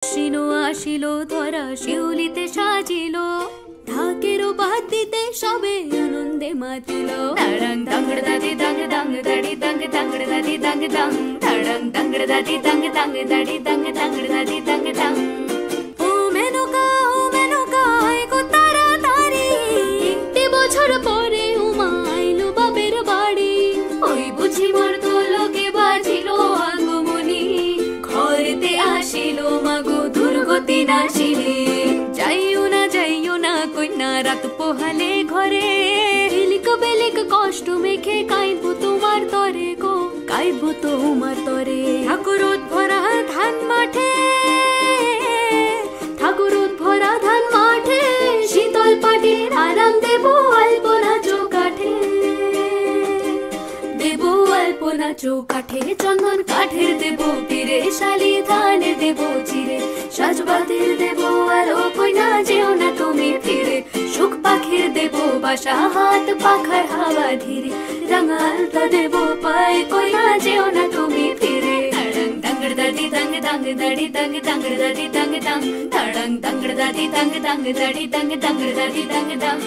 Shino আসিলো ধরা শিউলিতে সাজিলো ঢাকেরও বাদ দিতে সবে আনন্দে মাতিলো তাড়াং তাংড় দাদি দাং দাং দাড়ি দাং তাংড় দাদি দাং দাং তাড়াং তাংড় দাদি দাং দাং দাড়ি দাং তাংড় দাদি দাং দাং ও মেনকা আয় গো তাড়াতাড়ি একটি বছর পরে উমা আইলো বাপের বাড়ি ওই বুঝি মোর দোলকে বাজিলো আগমনী ঘরেতে আসিলো মাগো দুর্গতি নাশিনী যাইও না কন্যা রাত পোহালে ঘরে হিলিক বেলিক কষ্ট মেখে কাইবো তোমার তরে গো কাইবো তোমার তরে ঠাকুর ভরা ধান মাঠে শীতল পাটির আরাম দেবো আলপনা চৌকাঠে চৌকাঠে চন্দন কাঠের দেবো তীরে শালি ধানের দেবো চিরে সাজবাতির দেবো আলো কইনা যেও না তুমি ফিরে সুখ পাখির দেবো বাসা হাত পাখার হাওয়া ধীরে রাঙালতা দেবো পায় কইনা যেও না তুমি ফিরে তাড়াং তাংড় দাদি দাং দাং দাড়ি দাং তাংড় দাদি দাং দাং তাড়াং তাংড় দাদি দাং দাং দাড়ি দাং তাংড় দাদি দাং দাং